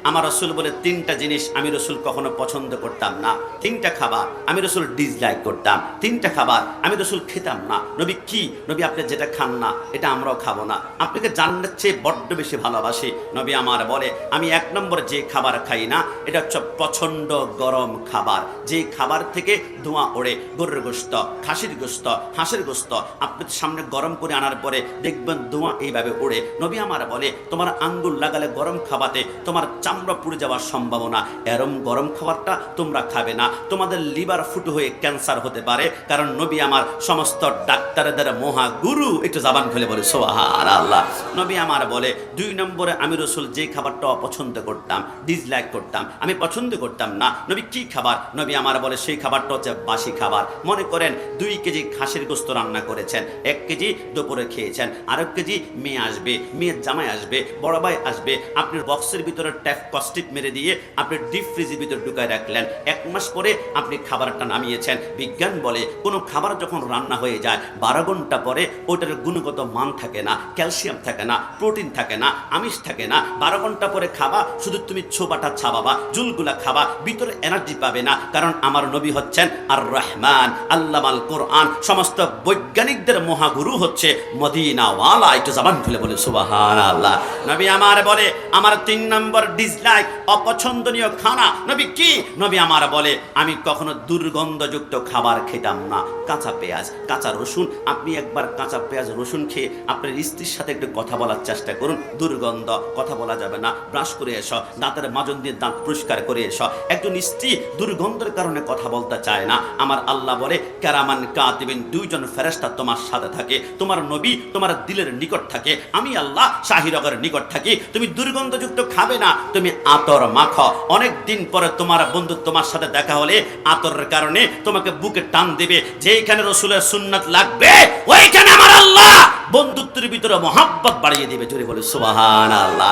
আমার রাসূল বলে তিনটা জিনিস আমি রাসূল কখনো পছন্দ করতাম না, তিনটা খাবার আমি রাসূল ডিসলাইক করতাম, তিনটা খাবার আমি রাসূল খেতাম না। নবী কি? নবী আপনি যেটা খান না এটা আমরাও খাবো না, আপনাকে জান্নাতের চেয়ে বড্ড বেশি ভালোবাসি। নবী আমার বলে আমি এক নম্বর যে খাবার খাই না এটা হচ্ছে প্রচন্ড গরম খাবার, যে খাবার থেকে ধোঁয়া ওড়ে, গরুর গোশত, খাসির গোশত, হাঁসের গোশত আপনাদের সামনে গরম করে আনার পরে দেখবেন ধোঁয়া এইভাবে ওড়ে। নবী আমার বলে তোমার আঙ্গুল লাগালে গরম খাবাতে তোমার চামড়া পুড়ে যাওয়ার সম্ভাবনা, এরম গরম খাবারটা তোমরা খাবে না, তোমাদের লিভার ফুটো হয়ে ক্যান্সার হতে পারে। কারণ নবী আমার সমস্ত ডাক্তারদের মহাগুরু। একটু জবান খুলে বলে সুবহানাল্লাহ। নবী আমার বলে দুই নম্বরে আমি রাসূল যে খাবারটা অপছন্দ করতাম, ডিসলাইক করতাম, আমি পছন্দ করতাম না। নবী কি খাবার? নবী আমার বলে সেই খাবারটা হচ্ছে বাসি খাবার। মনে করেন 2 কেজি খাসির গোশত রান্না করেছেন, 1 কেজি দুপুরে খেয়েছেন, আর 1 কেজি মেয়ে আসবে, মেয়ের জামাই আসবে, বড় ভাই আসবে, আপনি বক্সের ভিতরে ট্যাপ কস্টিপ মেরে দিয়ে আপনি ডিপ ফ্রিজের ভিতরে ঢুকায় রাখলেন, 1 মাস পরে আপনি খাবারটা নামিয়েছেন। বিজ্ঞান বলে কোনো খাবার যখন রান্না হয়ে যায় 12 ঘন্টা পরে ওটার গুণগত মান থাকে না, ক্যালসিয়াম থাকে না, প্রোটিন থাকে না, আমিষ থাকে না। 12 ঘন্টা পরে খাবা শুধু তুমি ছোবাটা ছাবাবা, জুলগুলা খাবা, ভিতরে এনার্জি পাবে না। কারণ আমার নবী হচ্ছেন আর রহমান, আল্লামাল কোরআন, সমস্ত বৈজ্ঞানিকদের মহাগুরু হচ্ছে মদিনাওয়ালা। একটু জবান খুলে বলে সুবহানাল্লাহ। নবী আমার বলে আমার 3 নম্বর ডিসলাইক, অপছন্দনীয় খানা। নবী কি? নবী আমার বলে আমি কখনো দুর্গন্ধযুক্ত খাবার খেতাম না। কাঁচা পেঁয়াজ, কাঁচা রসুন, আপনি একবার কাঁচা পেঁয়াজ রসুন খেয়ে আপনার স্ত্রীর সাথে একটু কথা বলার চেষ্টা করুন, দুর্গন্ধ, কথা বলা যাবে না, ব্রাশ করে এসো, দাঁতের মাজন দিয়ে দাঁত পরিষ্কার করে এসো। একজন স্ত্রী দুর্গন্ধের কারণে কথা বলতে চায় না, আমার আল্লাহ বলে কারামান কাতিবিন, 2 জন ফেরেশতা তোমার সাথে থাকে, তোমার নবী তোমার দিলের নিকট থাকে, আমি আল্লাহ শাহিরগের নিকট থাকি। তুমি দুর্গন্ধযুক্ত খাবে না, তুমি আতর মাখো। অনেক দিন পরে তোমার বন্ধু তোমার সাথে দেখা হলে আতরের কারণে তোমাকে বুকে টান দেবে, যেইখানে রাসূলের সুন্নাত লাগবে ওইখানে আমার আল্লাহ বন্ধুত্বের ভিতরে মহাব্বত বাড়িয়ে দিবে। জোরে বলে সুবহানাল্লাহ।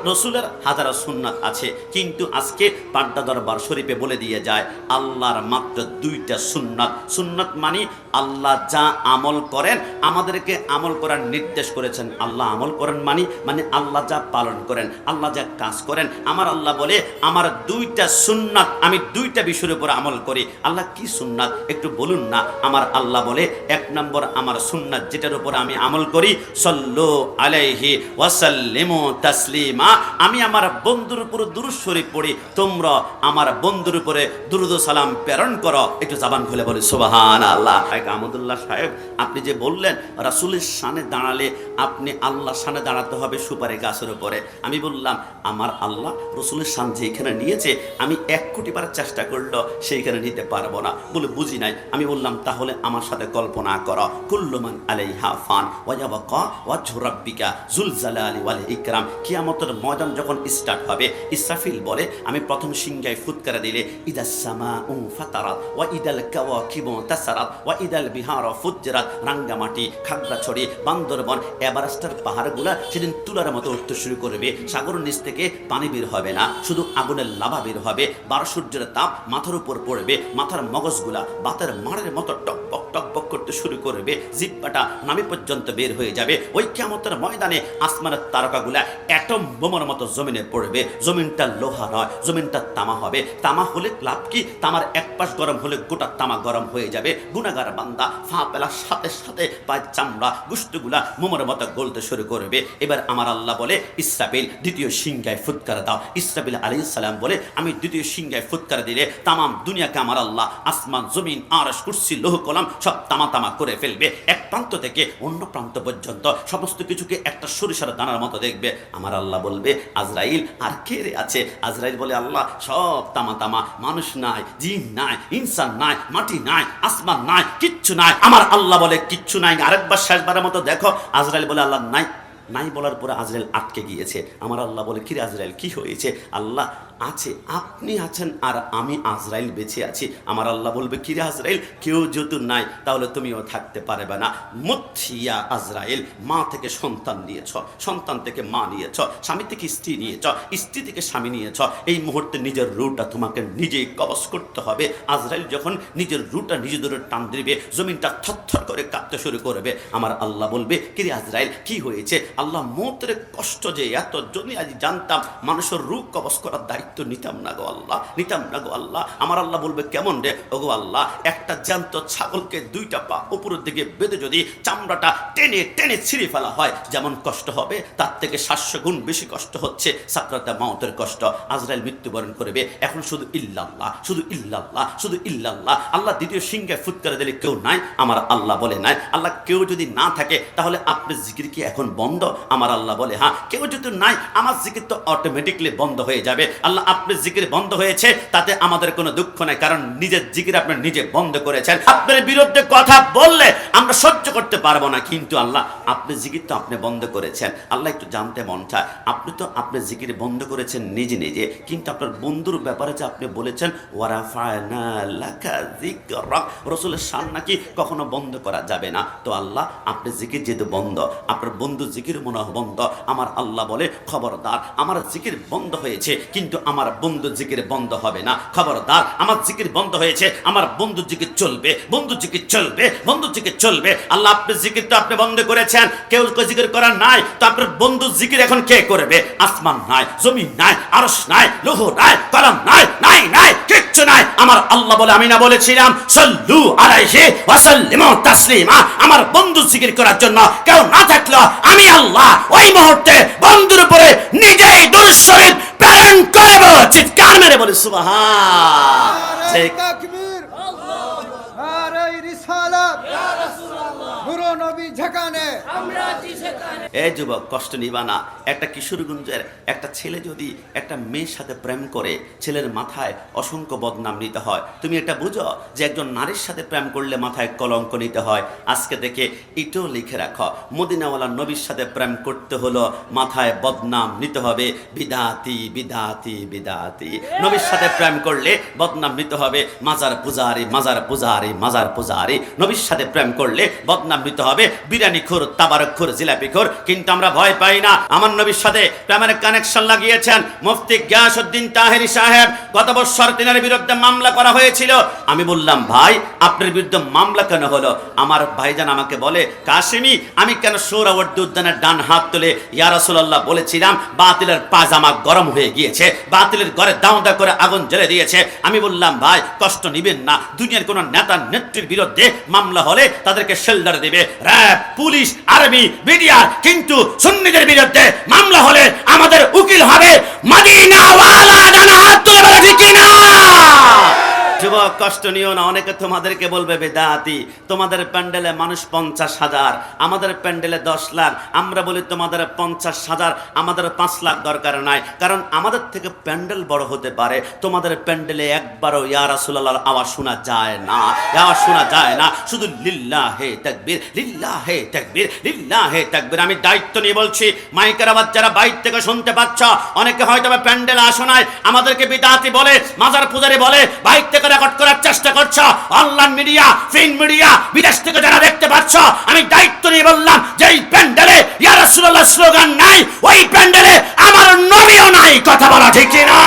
রসুলের হাজারো সুন্নাত আছে, কিন্তু আজকে পাড্ডা দরবার শরীফে বলে দিয়ে যায় আল্লাহর মাত্র 2টা সুন্নাত। সুন্নাত মানে আল্লাহ যা আমল করেন, আমাদেরকে আমল করার নির্দেশ করেছেন। আল্লাহ আমল করেন মানে আল্লাহ যা পালন করেন, আল্লাহ যা কাজ করেন। আমার আল্লাহ বলে আমার 2টা সুন্নাত, আমি 2টা বিষয়ের উপর আমল করি। আল্লাহ কি সুন্নাত একটু বলুন না। আমার আল্লাহ বলে 1 নম্বর আমার সুন্নাত যেটার উপর আমি আমল করি, সাল্লু আলাইহি ওয়াসাল্লিমু তাসলিমা, আমি আমার বন্ধুর উপর দুরূদ শরীফ পড়ি, তোমরা আমার বন্ধুর উপরে দুরূদ ও সালাম প্রেরণ করো। একটু জবান খুলে বলি সুবহানাল্লাহ। আহমদুল্লাহ সাহেব, আপনি যে বললেন রাসূলের শানে দাঁড়ালে আপনি আল্লাহর শানে দাঁড়াতে হবে সুপারি গাছের উপরে, আমি বললাম আমার আল্লাহ রাসূলের শান যেখানে নিয়েছে আমি 1 কোটি বার চেষ্টা করলেও সেইখানে নিতে পারবো না। বলে বুঝি নাই। আমি বললাম তাহলে আমার সাথে কল্পনা করো, কুল্লু মান আলাইহা ফান ওয়া ইয়াবকা ওয়াজহু রাব্বিকা যুল জালালি ওয়াল ইকরাম। কিয়ামতের ময়দান যখন স্টার্ট হবে, ইসরাফিল বলে আমি প্রথম সিংহায় ফুৎকার দিলে ইদাস সামাউ ফাতারাত ওয়া ইদাল কাওয়াকিবু তাসারাত ওয়া ইদাল বিহারু ফুজ্জিরাত, রাঙ্গামাটি, খাগড়াছড়ি, বান্দরবন, এভারেস্টের পাহাড়গুলা সেদিন তুলার মতো উঠতে শুরু করবে। সাগরের নিচ থেকে পানি বের হবে না, শুধু আগুনের লাভা বের হবে। 12 সূর্যের তাপ মাথার উপর পড়বে, মাথার মগজগুলা বাতের মারের মতো টকবক টকবক করতে শুরু করবে, জিহ্বাটা নামি পর্যন্ত বের হয়ে যাবে। ওই কিয়ামতের ময়দানে আসমানের তারকাগুলা অ্যাটম বোমার মতো জমিনে পড়বে। জমিনটা লোহা নয়, জমিনটা তামা হবে। তামা হলে লাভ কি? তামার এক পাশ গরম হলে গোটা তামা গরম হয়ে যাবে। গুনাহগার বান্দা ফা পেলার সাথে সাথে পায়ের চামড়া গুষ্টিগুলা মোমের মতো গলতে শুরু করবে। এবার আমার আল্লাহ বলে ইসরাফিল 2য় সিংহায় ফুৎকার দাও। ইসরাফিল আলাইহিস সালাম বলে আমি 2য় সিংহায় ফুৎকার দিলে তামাম দুনিয়াকে আমার আল্লাহ আসমান, জমিন, আরশ, কুরসি, লৌহ কলম সব তামা তামা করে ফেলবে। এক প্রান্ত থেকে অন্য প্রান্ত পর্যন্ত সমস্ত কিছুকে একটা সরিষার দানার মতো দেখবে। আমার আল্লাহ বলবে আজরাইল আর কে রে আছে? আজরাইল বলে আল্লাহ সব তামা তামা, মানুষ নাই, জিন নাই, ইনসান নাই, মাটি নাই, আসমান নাই, কিচ্ছু নাই। আমার আল্লাহ বলে কিচ্ছু নাই, আরেকবার শেষবারের মতো দেখো। আজরাইল বলে আল্লাহ নাই। নাই বলার পরে আজরাইল আটকে গিয়েছে। আমার আল্লাহ বলে কিরে আজরাইল কি হয়েছে? আল্লাহ আছে, আপনি আছেন আর আমি আজরাইল বেঁচে আছি। আমার আল্লাহ বলবে, কিরে আজরাইল, কেউ যেহেতু নাই তাহলে তুমিও থাকতে পারবে না। মুথিয়া আজরাইল, মা থেকে সন্তান নিয়েছ, সন্তান থেকে মা নিয়েছ, স্বামী থেকে স্ত্রী নিয়েছ, স্ত্রী থেকে স্বামী নিয়েছ। এই মুহূর্তে নিজের রুটা তোমাকে নিজেই কবজ করতে হবে। আজরাইল যখন নিজের রুটা নিজে ধরে টান দিবে, জমিনটা থরথর করে কাঁপতে শুরু করবে। আমার আল্লাহ বলবে, কিরে আজরাইল কি হয়েছে? আল্লাহ, মৌতের কষ্ট যে এত, যদি আজ জানতাম মানুষের রূপ কবজ করার দায়িত্ব নিতাম না গো আল্লাহ, নিতাম না গো আল্লাহ। আমার আল্লাহ বলবে, কেমন রে? ওগো আল্লাহ, একটা জ্যান্ত ছাগলকে দুইটা পা উপরের দিকে বেঁধে যদি চামড়াটা টেনে টেনে ছিঁড়ে ফেলা হয় যেমন কষ্ট হবে, তার থেকে 700 গুণ বেশি কষ্ট হচ্ছে সাকরাতে মাউতের কষ্ট। আজরাইল মৃত্যুবরণ করবে। এখন শুধু ইল্লাল্লাহ, শুধু ইল্লাল্লাহ, শুধু ইল্লাল্লাহ। আল্লাহ দ্বিতীয় সিংহে ফুৎকার দিলে কেউ নাই? আমার আল্লাহ বলে নাই। আল্লাহ, কেউ যদি না থাকে তাহলে আপনার জিকির কি এখন বন্ধ? আমার আল্লাহ বলে, হ্যাঁ, কেউ যদি নাই আমার জিকির তো অটোমেটিকলি বন্ধ হয়ে যাবে। আল্লাহ, আপনার জিকির বন্ধ হয়েছে তাতে আমাদের কোনো দুঃখ নাই, কারণ নিজের জিকির আপনি নিজে বন্ধ করেছেন। আপনার বিরুদ্ধে কথা বললে আমরা সহ্য করতে পারবো না, কিন্তু আল্লাহ আপনি জিকির তো আপনি বন্ধ করেছেন। আল্লাহ একটু জানতে মন চায়, আপনি তো আপনার জিকির বন্ধ করেছেন নিজে নিজে, কিন্তু আপনার বন্ধুর ব্যাপারে যে আপনি বলেছেন ওয়ারাফা'না লাকা যিকরাক, রাসূলের শান নাকি কখনো বন্ধ করা যাবে না। তো আল্লাহ, আপনি জিকির যেহেতু বন্ধ, আপনার বন্ধু জিকির মনে বন্ধ। আমার আল্লাহ বলে, খবরদার, আমার জিকির বন্ধ হয়েছে কিন্তু আমার বন্ধু জিকির বন্ধ হবে না। খবরদার, আমার জিকির বন্ধ হয়েছে, আমার বন্ধু জিকির চলবে, বন্ধু জিকির চলবে, বন্ধু জিকির চলবে। আল্লাহ, আপনি জিকির তো আপনি বন্ধ করেছেন, কেউ জিকির করার নাই, তো আপনার বন্ধু জিকির এখন কে করবে? আসমান নাই, জমিন নাই, আরশ নাই, লৌহ নাই, কলম নাই, নাই নাই, কিচ্ছু নাই। আমার আল্লাহ বলে, আমি না বলেছিলাম সাল্লু আলাইহি ওয়া সাল্লিমু তাসলিমা? আমার বন্ধু জিকির করার জন্য কেউ না থাকলো আমি আল্লাহ ওই মুহূর্তে বন্ধুর উপরে নিজেই দুরূদ শরীফ প্রেরণ করব। চিৎকার মেরে বলি সুবহান। তাকবীর, নারে রিসালাত, ইয়া রাসূলুল্লাহ, নূর নবী যেখানে আমরা আছি সেখানে। এই যুবক, কষ্ট নিবা না। একটা কিশোরগঞ্জের একটা ছেলে যদি একটা মেয়ের সাথে প্রেম করে, ছেলের মাথায় অসংখ্য বদনাম নিতে হয়। তুমি এটা বুঝো যে একজন নারীর সাথে প্রেম করলে মাথায় কলঙ্ক নিতে হয়। আজকে থেকে এটাও লিখে রাখো, মদিনাওয়ালা নবীর সাথে প্রেম করতে হলো মাথায় বদনাম নিতে হবে। বিদাতি বিদাতি বিদাতি। নবীর সাথে প্রেম করলে বদনাম নিতে হবে মাজার পূজারি, মাজার পূজারি, মাজার পূজারি। নবীর সাথে প্রেম করলে বদনাম নিতে হবে বিরিয়ানি খোর, তাবারক খোর, জিলাপি খোর। কিন্তু আমরা ভয় পাই না। আমার নবীর সাথে প্রেমের কানেকশন লাগিয়েছেন মুফতি গিয়াসউদ্দিন তাহেরি সাহেব। গত বছর তিনার বিরুদ্ধে মামলা করা হয়েছিল। আমি বললাম, ভাই আপনার বিরুদ্ধে মামলা কেন হলো? আমার ভাইজান আমাকে বলে, কাশিমি, আমি কেন সোহরাওয়ার্দী উদ্যানের ডান হাত তুলে ইয়া রাসূলুল্লাহ বলেছিলাম বাতিলের পাজামা গরম হয়ে গিয়েছে, বাতিলের ঘরে দাও দাও করে আগুন জ্বেলে দিয়েছে। আমি বললাম, ভাই কষ্ট নিবেন না, দুনিয়ার কোন নেতা নেত্রীর বিরুদ্ধে মামলা হলে তাদেরকে শেল্টার দেবে র‍্যাব, পুলিশ, আর্মি, মিডিয়া, কিন্তু সুন্নিদের বিরুদ্ধে মামলা হলে আমাদের উকিল হবে মদিনাওয়ালা। ডান হাত তুলে বলে ঠিক কিনা? যুবক, কষ্ট নিও না। অনেকে তোমাদেরকে বলবে বেদাতি, তোমাদের প্যান্ডেলে মানুষ 50,000, আমাদের প্যান্ডেলে 10 লাখ। আমরা বলি তোমাদের 50,000, আমাদের 5 লাখ দরকার নাই, কারণ আমাদের থেকে প্যান্ডেল বড় হতে পারে। তোমাদের প্যান্ডেলে একবারও ইয়া রাসূলুল্লাহর আওয়াজ শোনা যায় না, আওয়াজ শোনা যায় না, শুধু লিল্লাহে তাকবীর, লিল্লাহে তাকবীর, লিল্লাহে তাকবীর। আমি দায়িত্ব নিয়ে বলছি, মাইকের আওয়াজ যারা বাইরে থেকে শুনতে পাচ্ছ, অনেকে হয়তো প্যান্ডেলে আসো নাই, আমাদেরকে বিদাতি বলে, মাজার পূজারি বলে, বাইরে থেকে রেকর্ড করার চেষ্টা করছো। অনলাইন মিডিয়া, প্রিন্ট মিডিয়া, বিদেশ থেকে যারা দেখতে পাচ্ছ, আমি দায়িত্ব নিয়ে বললাম যে এই প্যান্ডেলে ইয়া রাসূলুল্লাহ স্লোগান নাই, ওই প্যান্ডেলে আমার নবীও নাই। কথা বলা ঠিক কিনা?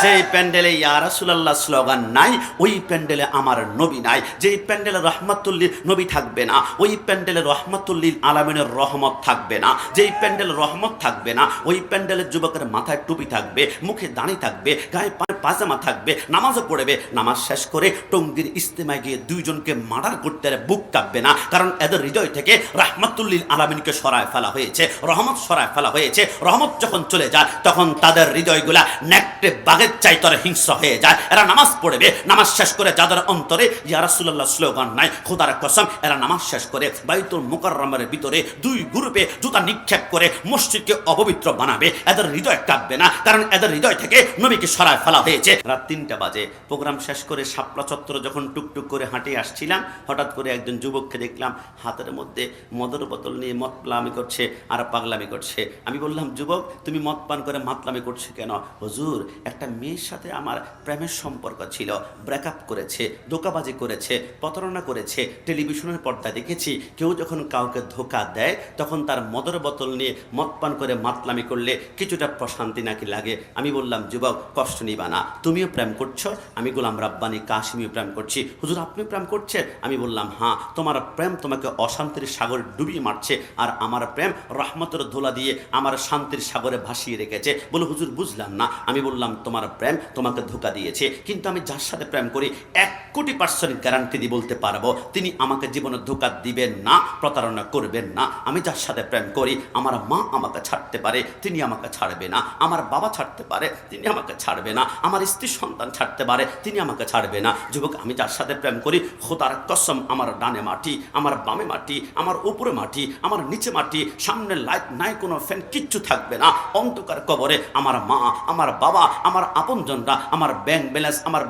যেই প্যান্ডেলে ইয়া রাসূলুল্লাহ স্লোগান নাই, ওই প্যান্ডেলে আমার নবী নাই। যেই প্যান্ডেলে রহমাতুল্লিল নবী থাকবে না, ওই প্যান্ডেলে রহমাতুল্লিল আলামিনের রহমত থাকবে না। যেই প্যান্ডেলে রহমত থাকবে না, ওই প্যান্ডেলের যুবকের মাথায় টুপি থাকবে, মুখে দাড়ি থাকবে, গায়ে পাজামা থাকবে, নামাজও পড়বে। নামাজ শেষ করে টঙ্গীর ইস্তেমায় গিয়ে দুইজনকে মার্ডার করতে বুক কাঁপবে না, কারণ এদের হৃদয় থেকে রাহমাতুল্লিল আলামিনকে সরায় ফেলা হয়েছে, রহমত সরায় ফেলা হয়েছে। রহমত যখন চলে যায় তখন তাদের হৃদয়গুলা নেকড়ে বাঘের তাদের চাইতে হিংস্র হয়ে যায়। এরা নামাজ পড়বে, নামাজ শেষ করে যাদের অন্তরে ইয়া রাসূলুল্লাহ স্লোগান নাই, খোদার কসম এরা নামাজ শেষ করে বাইতুল মুকাররমের ভিতরে দুই গ্রুপে জুতা নিক্ষেপ করে মসজিদকে অপবিত্র বানাবে। এদের হৃদয় কাঁদবে না, কারণ এদের হৃদয় থেকে নবীকে সরায় ফেলা হয়েছে। রাত 3টা বাজে প্রোগ্রাম শেষ করে শাপলা চত্বরে যখন টুকটুক করে হাঁটে আসছিলাম, হঠাৎ করে একজন যুবককে দেখলাম হাতের মধ্যে মদের বোতল নিয়ে মদ পাগলামি করছে আর পাগলামি করছে। আমি বললাম, যুবক তুমি মদ পান করে মাতলামি করছে কেন? হুজুর, একটা মেয়ের সাথে আমার প্রেমের সম্পর্ক ছিল, ব্রেকআপ করেছে, ধোঁকাবাজি করেছে, প্রতারণা করেছে, টেলিভিশনের পর্দায় দেখেছি কেউ যখন কাউকে ধোঁকা দেয় তখন তার মদের বোতল নিয়ে মদ পান করে মাতলামি করলে কিছুটা প্রশান্তি নাকি লাগে। আমি বললাম, যুবক কষ্ট নিবা না, তুমিও প্রেম করছো, আমি গোলাম রাব্বানি কাশিমিও প্রেম করছি। হুজুর আপনি প্রেম করছেন? আমি বললাম, হ্যাঁ, তোমার প্রেম তোমাকে অশান্তির সাগর ডুবিয়ে মারছে, আর আমার প্রেম রহমতের ধোলা দিয়ে আমার শান্তির সাগরে ভাসিয়ে রেখেছে। বলে, হুজুর বুঝলাম না। আমি বললাম, তোমার প্রেম তোমাকে ধোঁকা দিয়েছে, কিন্তু আমি যার সাথে প্রেম করি 1,000,000% গ্যারান্টি দিয়ে বলতে পারবো তিনি আমাকে জীবনে ধোঁকা দিবেন না, প্রতারণা করবেন না। আমি যার সাথে প্রেম করি, আমার মা আমাকে ছাড়তে পারে, তিনি আমাকে ছাড়বে না, আমার বাবা ছাড়তে পারে, তিনি আমাকে ছাড়বে না, আমার স্ত্রী সন্তান ছাড়তে পারে, তিনি আমাকে ছাড়বে না। যুবক, আমি যার সাথে প্রেম করি খোদার কসম আমার ডানে মাটি, আমার বামে মাটি, আমার উপরে মাটি, আমার নিচে মাটি, সামনে লাইট নাই, কোনো ফ্যান, কিচ্ছু থাকবে না। অন্ধকার কবরে আমার মা, আমার বাবা, আমার আপনজনরা, আমার ব্যাংক ব্যালেন্স, আমার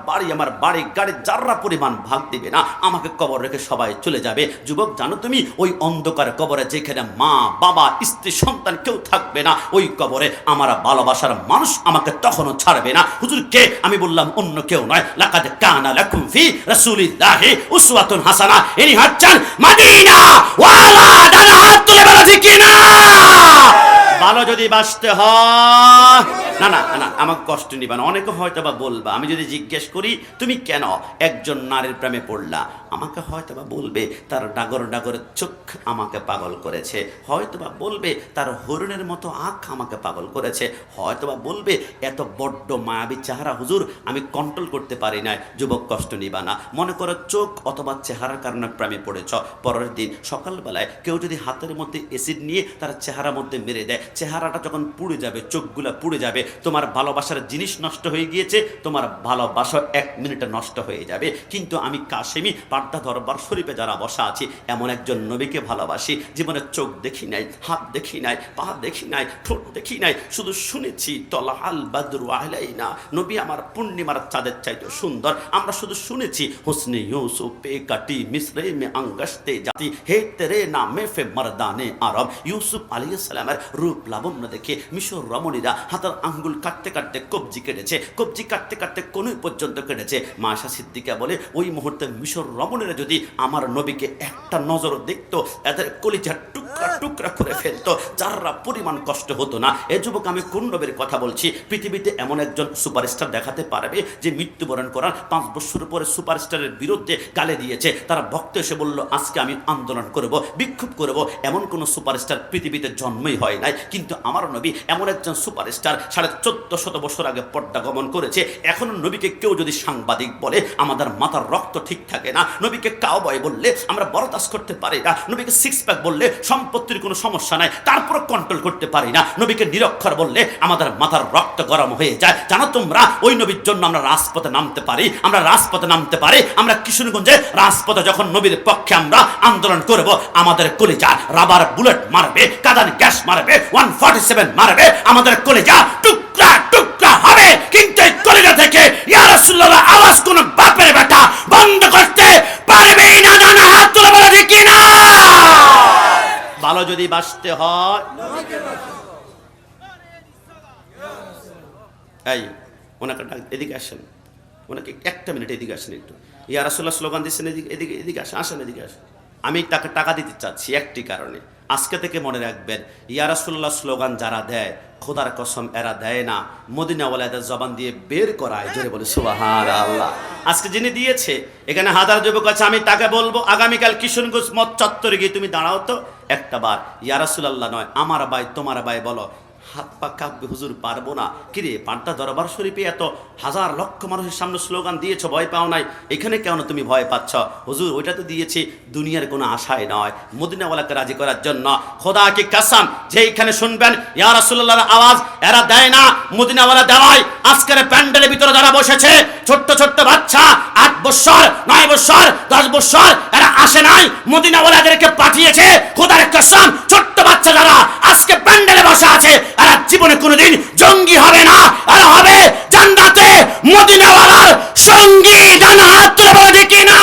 বাড়ি গাড়ি যারা পরিমাণ ভাগ দিবে না, আমাকে কবর রেখে সবাই চলে যাবে। যুবক, জানো তুমি ওই অন্ধকার কবরে যেখানে মা বাবা স্ত্রী সন্তান কেউ থাকবে না, ওই কবরে আমার ভালোবাসার মানুষ আমাকে তখনও ছাড়বে না। হুজুর কে? আমি বললাম, অন্য কেউ নয়, লাকাদ কানা লাকুম ফি রাসূলিল্লাহি উসওয়াতুন হাসানা। ইনি হচ্ছেন মদিনা ওয়ালা। ডান হাত তুলে বলো ঠিক কি না? ভালো যদি বাঁচতে হয়, না না না, আমাকে কষ্ট নিবা না। অনেকে হয়তো বা বলবা, আমি যদি জিজ্ঞেস করি তুমি কেন একজন নারীর প্রেমে পড়লা, আমাকে হয়তো বা বলবে তার ডাগর ডাগরের চোখ আমাকে পাগল করেছে, হয়তো বা বলবে তার হরিণের মতো আঁখ আমাকে পাগল করেছে, হয়তো বা বলবে এত বড্ড মায়াবী চেহারা হুজুর আমি কন্ট্রোল করতে পারি না। যুবক, কষ্ট নিবা না। মনে করো চোখ অথবা চেহারার কারণে প্রেমে পড়েছ, পরের দিন সকালবেলায় কেউ যদি হাতের মধ্যে অ্যাসিড নিয়ে তার চেহারার মধ্যে মেরে দেয়, চেহারাটা যখন পুড়ে যাবে, চোখগুলা পুড়ে যাবে, তোমার ভালোবাসার জিনিস নষ্ট হয়ে গিয়েছে, তোমার ভালোবাসা 1 মিনিটে নষ্ট হয়ে যাবে। কিন্তু আমি কাশেমি পাড্ডা দরবার শরীফে যারা বসা আছি, এমন একজন নবীকে ভালোবাসি, জীবনে চোখ দেখি নাই, হাত দেখি নাই, পা দেখি নাই, ঠোঁট দেখি নাই, শুধু শুনেছি তলাহাল বাদরু আলাইনা, নবী আমার পূর্ণিমার চাঁদের চাইতে সুন্দর। আমরা শুধু শুনেছি হুসনে ইউসুফ পে কাটি মিসরে মে আঙ্গাস্তে জাতি হে তেরে নামে ফে মর্দানে আরব। ইউসুফ আলাইহিস সালামের রূপ লাবণ্য দেখে মিশর রমণীরা হাতের আঙ্গুল কাটতে কাটতে কবজি কেটেছে, কবজি কাটতে কাটতে কোনই পর্যন্ত কেটেছে। মা আয়েশা সিদ্দিকা বলে, ওই মুহূর্তে মিশর রমণীরা যদি আমার নবীকে একটা নজর দেখতো, এদের কলিজা টুকরা টুকরা করে ফেলতো, যারা পরিমাণ কষ্ট হতো না। এ যুবক, আমি কোন নবীর কথা বলছি? পৃথিবীতে এমন একজন সুপারস্টার দেখাতে পারবে যে মৃত্যুবরণ করার 5 বছর পরে সুপারস্টারের বিরুদ্ধে গালি দিয়েছে, তারা ভক্ত এসে বলল আজকে আমি আন্দোলন করব, বিক্ষোভ করব? এমন কোন সুপারস্টার পৃথিবীতে জন্মই হয় নাই। কিন্তু আমার নবী এমন একজন সুপারস্টার, 1450 বছর আগে পর্দা গমন করেছে। এখন নবীকে কেউ যদি সাংবাদিক বলে, আমাদের মাথার রক্ত ঠিক থাকে না। নবীকে কাউবয় বললে আমরা বরদাস্ত করতে পারি না। নবীকে 6 প্যাক বললে সম্পত্তির কোনো সমস্যা নাই, তারপর কন্ট্রোল করতে পারি না। নবীকে নিরক্ষর বললে আমাদের মাথার রক্ত গরম হয়ে যায়। জানো তোমরা, ওই নবীর জন্য আমরা রাজপথে নামতে পারি, আমরা রাজপথে নামতে পারি। আমরা কিশোরগঞ্জে রাজপথে যখন নবীর পক্ষে আমরা আন্দোলন করব, আমাদের কলিজা রাবার বুলেট মারবে, কাদান গ্যাস মারবে, 147 মারবে, আমাদের কলিজা টুকরা টুকরা হবে। কিন্তু এই কলিজা থেকে ইয়া রাসূলুল্লাহ আওয়াজ কোন বাপের বেটা বন্ধ করতে পারবে না। ডান হাত তুলে বলে ঠিক কি না? ভালো যদি বাঁচতে হয়, এই ওনাকে এদিকে আসেন, ওনাকে 1 মিনিট এদিকে আসেন একটু। ইয়া রাসূলুল্লাহ স্লোগান দিচ্ছেন, এদিকে এদিকে আসেন, এদিকে আসেন। আমি তাকে টাকা দিতে চাচ্ছি একটি কারণে, আজকে থেকে মনে রাখবেন, ইয়া রাসূলুল্লাহ স্লোগান যারা দেয়, খোদার কসম এরা দেয় না, মদিনাওয়ালাদের জবান দিয়ে বের করায়। জোরে বলে সুবহানাল্লাহ। আজকে যিনি দিয়েছে, এখানে হাজার যুবক আছে, আমি তাকে বলবো আগামীকাল কিশোরগঞ্জ মত চত্বরে গিয়ে তুমি দাঁড়াও তো একটা বার, ইয়া রাসূলুল্লাহ নয় আমার ভাই তোমার ভাই বলো, হাত পা কাঁপবে, হুজুর পারবো না। কিরে পান্তা দরবার শরীফে এত হাজার লক্ষ মানুষের সামনে স্লোগান দিয়েছ, ভয় পাও নাই, এখানে কেন তুমি ভয় পাচ্ছ? হুজুর ওইটা তো দিয়েছি দুনিয়ার কোনো আশায় নয়, মদিনাওয়ালাকে রাজি করার জন্য। খোদা কি কসম, যেইখানে শুনবেন ইয়া রাসূলুল্লাহর আওয়াজ এরা দেয় না, মদিনাওয়ালা দেওয়ায় আজকের প্যান্ডেলের ভিতরে যারা বসেছে ছোট্ট ছোট্ট বাচ্চা 8 বছর 9 বছর 10 বছর, এরা আসে নাই, মদিনাওয়ালাদেরকে পাঠিয়েছে। খোদার কসম, ছোট্ট বাচ্চা যারা আজকে প্যান্ডেলে বসা আছে এরা জীবনে কোনোদিন জঙ্গি হবে না, এরা হবে জান্নাতে মদিনাওয়ালার সঙ্গী। ডান হাত তুলে বলে দেখি না।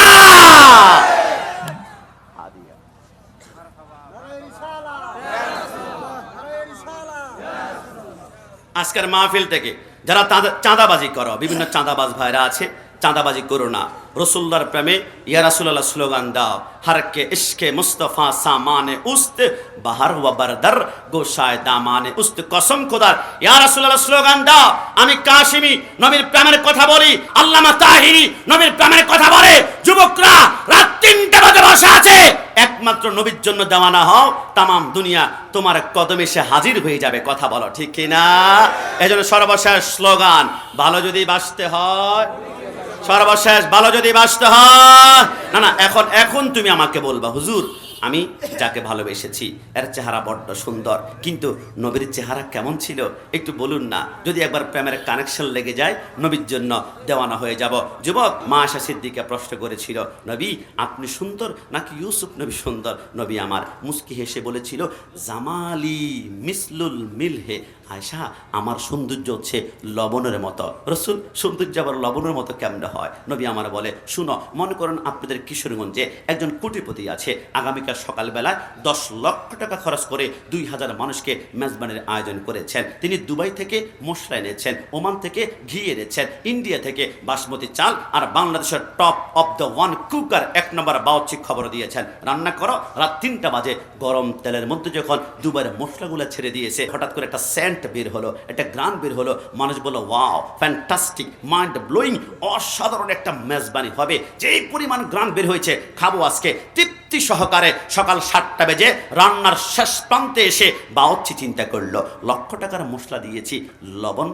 আজকের মাহফিল থেকে যারা চাঁদাবাজি করো, বিভিন্ন চাঁদাবাজ ভাইরা আছে, চাঁদাবাজি করো না। রসুল্লাহর প্রেমে ইয়া রাসূলুল্লাহ স্লোগান দাও, হরকে ইশকে মুস্তফা সামানে উস্ত বাহার ওয়া বারদার গোশায় দামানে উস্ত। কসম খোদার ইয়া রাসূলুল্লাহ স্লোগান দাও। আমি কাশিমি নবীর প্রেমের কথা বলি, আল্লামা তাহিরি নবীর প্রেমের কথা বলে। যুবকরা রাত 3টা বাজে বসা আছে, একমাত্র নবীর জন্য দেওয়ানা হও, তামাম দুনিয়া তোমার কদমে সে হাজির হয়ে যাবে। কথা বলো ঠিক কিনা? এজন্য সর্বশেষ স্লোগান, ভালো যদি বাঁচতে হয়, সর্বশেষ ভালো যদি বাঁচতে হয়, না এখন তুমি আমাকে বলবা, হুজুর আমি যাকে ভালোবেসেছি এর চেহারা বড্ড সুন্দর, কিন্তু নবীর চেহারা কেমন ছিল একটু বলুন না। যদি একবার প্রেমের কানেকশন লেগে যায়, নবীর জন্য দেওয়ানা হয়ে যাব। যুবক মা আয়েশা সিদ্দিকা প্রশ্ন করেছিল, নবী আপনি সুন্দর নাকি ইউসুফ নবী সুন্দর? নবী আমার মুস্কি হেসে বলেছিল, জামালি মিসলুল মিলহে। আয়েশা আমার সৌন্দর্য হচ্ছে লবণের মতো। রসুল সৌন্দর্য আবার লবণের মতো কেমনে হয়? নবী আমার বলে, শুনো, মনে করেন আপনাদের কিশোরগঞ্জে একজন কোটিপতি আছে, আগামীকাল সকালবেলায় 10 লক্ষ টাকা খরচ করে 2000 মানুষকে মেজবানের আয়োজন করেছেন। তিনি দুবাই থেকে মশলা এনেছেন, ওমান থেকে ঘি এনেছেন, ইন্ডিয়া থেকে বাসমতি চাল, আর বাংলাদেশের top of the one cooker 1 নম্বর বাউচি খবর দিয়েছেন। রান্না করো রাত 3টা বাজে, গরম তেলের মধ্যে যখন দুবাইয়ের মশলাগুলো ছেড়ে দিয়েছে, হঠাৎ করে একটা সেন্ট বের হলো, একটা গ্রান বের হলো। মানুষ বলল, ওয়াও ফ্যান্টাস্টিক, মাইন্ড ব্লোয়িং, অসাধারণ একটা মেজবানি হবে। যেই পরিমাণ গ্রান বের হয়েছে, খাবো আজকে তৃপ্তি সহকারে। সকাল 7টা বেজে রান্নার শেষ প্রান্তে এসে বাউচ্চি চিন্তা করলো, লক্ষ টাকার মশলা দিয়েছি, লবণ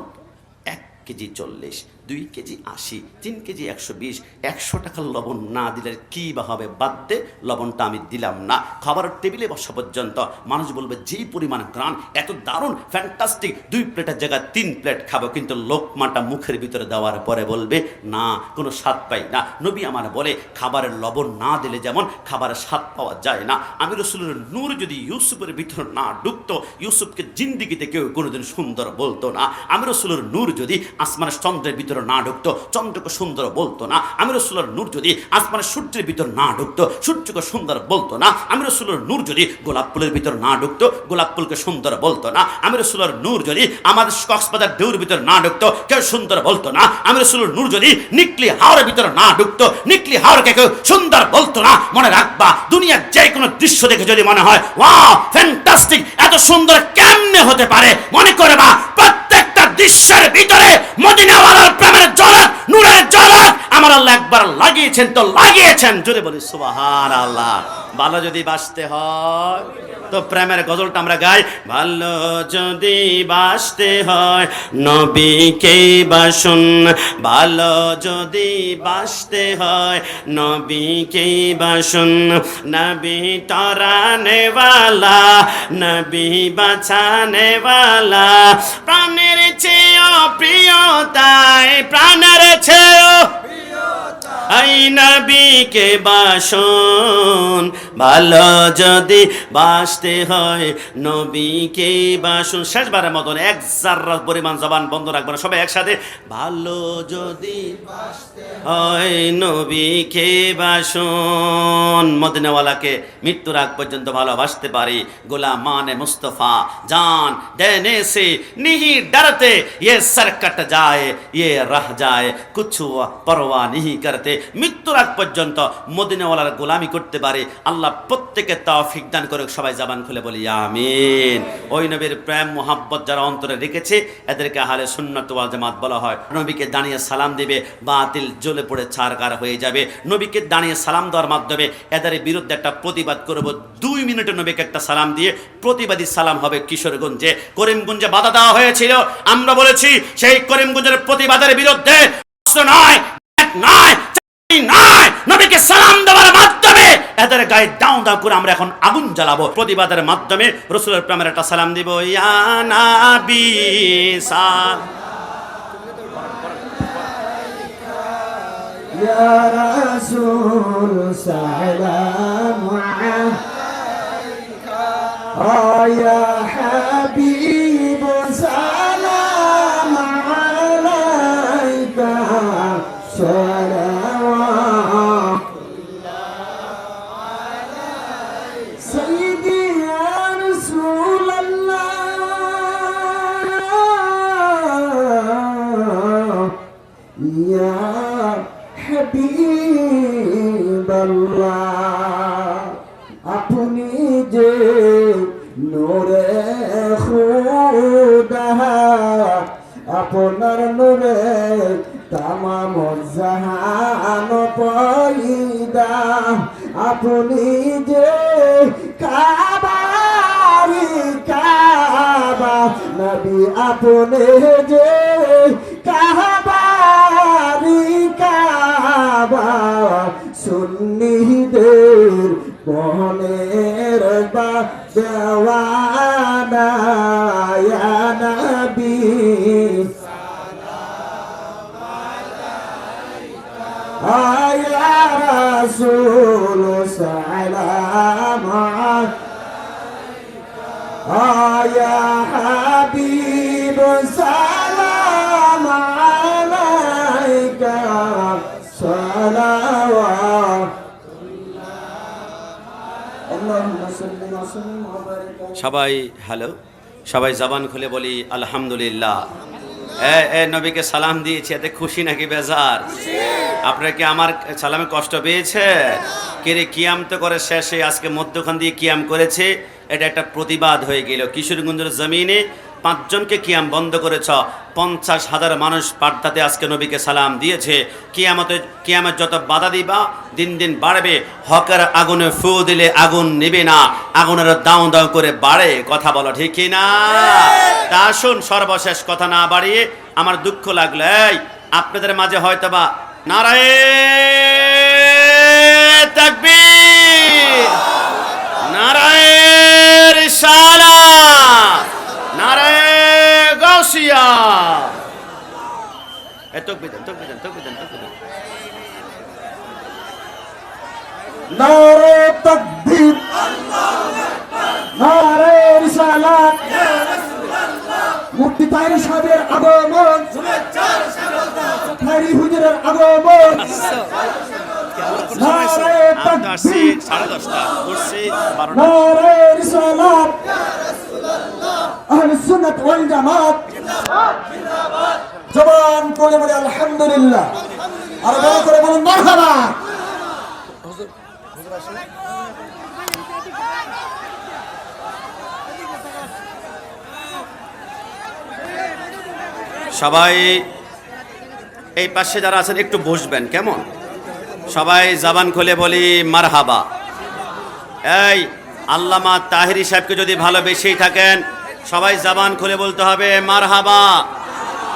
1 কেজি 40, 2 কেজি 80, 3 কেজি 120, 100 টাকার লবণ না দিলে কি বা হবে? বাদ দে, লবণটা আমি দিলাম না। খাবারের টেবিলে বসা পর্যন্ত মানুষ বলবে, যেই পরিমাণ গ্রান, এত দারুণ ফ্যান্টাস্টিক, 2 প্লেটের জায়গায় 3 প্লেট খাবো, কিন্তু লোকমাটা মুখের ভিতরে দেওয়ার পরে বলবে, না কোনো স্বাদ পাই না। নবী আমার বলে, খাবারের লবণ না দিলে যেমন খাবারের স্বাদ পাওয়া যায় না, আমি রাসূলের নূর যদি ইউসুফের ভিতরে না ঢুকতো, ইউসুফকে জিন্দিগিতে কেউ কোনোদিন সুন্দর বলতো না। আমি রাসূলের নূর যদি আসমানের চন্দ্রের ভিতরে না ঢুকতো, চন্দ্রকে সুন্দর বলতো না। আমি রাসূলের নূর যদি আসমানের সূর্যের ভিতর না ঢুকতো, সূর্যকে সুন্দর বলতো না। আমি রাসূলের নূর যদি গোলাপ ফুলের ভিতর না ঢুকতো, গোলাপ ফুলকে সুন্দর বলতো না। আমি রাসূলের নূর যদি আমাদের কক্সবাজার ঢেউর ভিতর না ঢুকতো, কেউ সুন্দর বলতো না। আমি রাসূলের নূর যদি নিকলি হাওরের ভিতর না ঢুকতো, নিকলি হাওরকে কেউ সুন্দর বলতো না। মনে রাখবা, দুনিয়ার যে কোনো দৃশ্য দেখে যদি মনে হয় ওয়াও ফ্যান্টাস্টিক, এত সুন্দর কেমনে হতে পারে, মনে করবা প্রত্যেকটা দৃশ্যের ভিতরে মদিনাওয়ালার প্রেমের ঝলক, নূরের ঝলক আমার আল্লাহ একবার লাগিয়েছেন তো লাগিয়েছেন। জোরে বলি সুবহানাল্লাহ। ভালো যদি বাঁচতে হয় তো প্রেমের গজলটা আমরা গাই, ভালো যদি বাঁচতে হয় নবীকে বাসুন, ভালো যদি বাঁচতে হয় নবীকে বাসুন। নবী তরানে ওয়ালা, নবী বাঁচানে ওয়ালা, প্রাণের চেয়েও প্রিয়, তাই প্রাণের চেয়েও আই নবীকে বাসুন, ভালো যদি বাঁচতে হয় নবীকে বাসুন। শেষবারের মতন 1 জাররা পরিমাণ জবান বন্ধ রাখবেন, সবাই একসাথে, ভালো যদি বাঁচতে হয় নবীকে বাসুন। মদিনাওয়ালাকে মৃত্যুর আগ পর্যন্ত ভালোবাসতে পারি। গোলামানে মুস্তফা জান দেনে সে नहीं डरते, ये सर कट जाए ये रह जाए कुछ परवाह नहीं करते। মৃত্যুর আগ পর্যন্ত মদিনাওয়ালার গোলামি করতে পারে। আল্লাহ আল্লাহ প্রত্যেকের তৌফিক দান করুক। সবাই জবান খুলে বলি আমিন। ওই নবীর প্রেম মোহাব্বত যারা অন্তরে রেখেছে এদেরকে আহলে সুন্নাত ওয়াল জামাত বলা হয়। নবীকে দাঁড়িয়ে সালাম দিবে, বাতিল জ্বলে পড়ে ছারখার হয়ে যাবে। নবীকে দাঁড়িয়ে সালাম দেওয়ার মাধ্যমে এদের বিরুদ্ধে একটা প্রতিবাদ করব। 2 মিনিটে নবীকে একটা সালাম দিয়ে প্রতিবাদী সালাম হবে। কিশোরগঞ্জে, করিমগঞ্জে বাধা দেওয়া হয়েছিল। আমরা বলেছি সেই করিমগঞ্জের প্রতিবাদের বিরুদ্ধে নয়, নয়, নয়, নবীকে সালাম দেওয়ার মাধ্যমে এদের গায়ে দাও দাও করে আমরা এখন আগুন জ্বালাবো। প্রতিবাদের মাধ্যমে রাসূলের প্রেমের একটা সালাম দিব। ইয়া নবী সালাম, ইয়া রাসূল সালাম আলাইকা, ইয়া হাবিব সালাম আলাইকা, সালাওয়াত সাইয়্যিদি ইয়া রাসূলাল্লাহ, ইয়া হাবিবাল্লাহ। আপনি যে নূরে খুদা, আপনার নূরে তামাম জাহান পয়দা। আপনি যে কাবারি কাবা, নবী আপনি যে কাবারি কাবা, সুন্নিদের মনের দেওয়ানা, ইয়া নবী ইয়া রাসূল সালাম আলাইকা, ইয়া হাবিব সালাম আলাইকা, সালাওয়াত আল্লাহুম্মা সাল্লি ওয়া সাল্লিম ওয়া বারিক। সবাই হ্যালো, সবাই জবান খুলে বলি আলহামদুলিল্লাহ। নবীকে সালাম দিয়েছি, এতে খুশি নাকি বেজার? আপনারা কি আমার সালামে কষ্ট পেয়েছে? কেরে কিয়াম তো করে শেষে আজকে মধ্যখান দিয়ে কিয়াম করেছে, এটা একটা প্রতিবাদ হয়ে গেল। কিশোরগঞ্জের জমিনে 5 জনকে কিয়াম বন্ধ করেছ, 50,000 মানুষ পাড্ডাতে আজকে নবীকে সালাম দিয়েছে। কিয়ামত যত বাধা দিবা দিন দিন বাড়বে। হকের আগুনে ফু দিলে আগুন নেবে না, আগুনের দাও দাও করে বাড়ে। কথা বলো ঠিক কি না? তা আসুন, সর্বশেষ কথা না বাড়িয়ে, আমার দুঃখ লাগলো এই আপনাদের মাঝে হয়তোবা নারায়ে তাকবীর, নারায়ে রিসালাত, নারায়ে গাউসিয়া, তাকবীর দেন, তাকবীর দেন, তাকবীর দেন, তাকবীর দেন। নারে তাকবীর, নারে রিসালাত, মুফতি তাহের সাহেবের আগমন, খায়রি হুজুরের আগমন, নারে তাকবীর, 10:30 নারে রিসালাত, আহলে সুন্নাত ওয়াল জামাত জবান করে বলে আলহামদুলিল্লাহ, আর বড় করে বলুন মারহাবা। সবাই এই পাশে যারা আছেন একটু বসবেন, কেমন? সবাই জবান খুলে বলি মারহাবা। এই আল্লামা তাহেরি সাহেবকে যদি ভালোবেসেই থাকেন সবাই জবান খুলে বলতে হবে মারহাবা।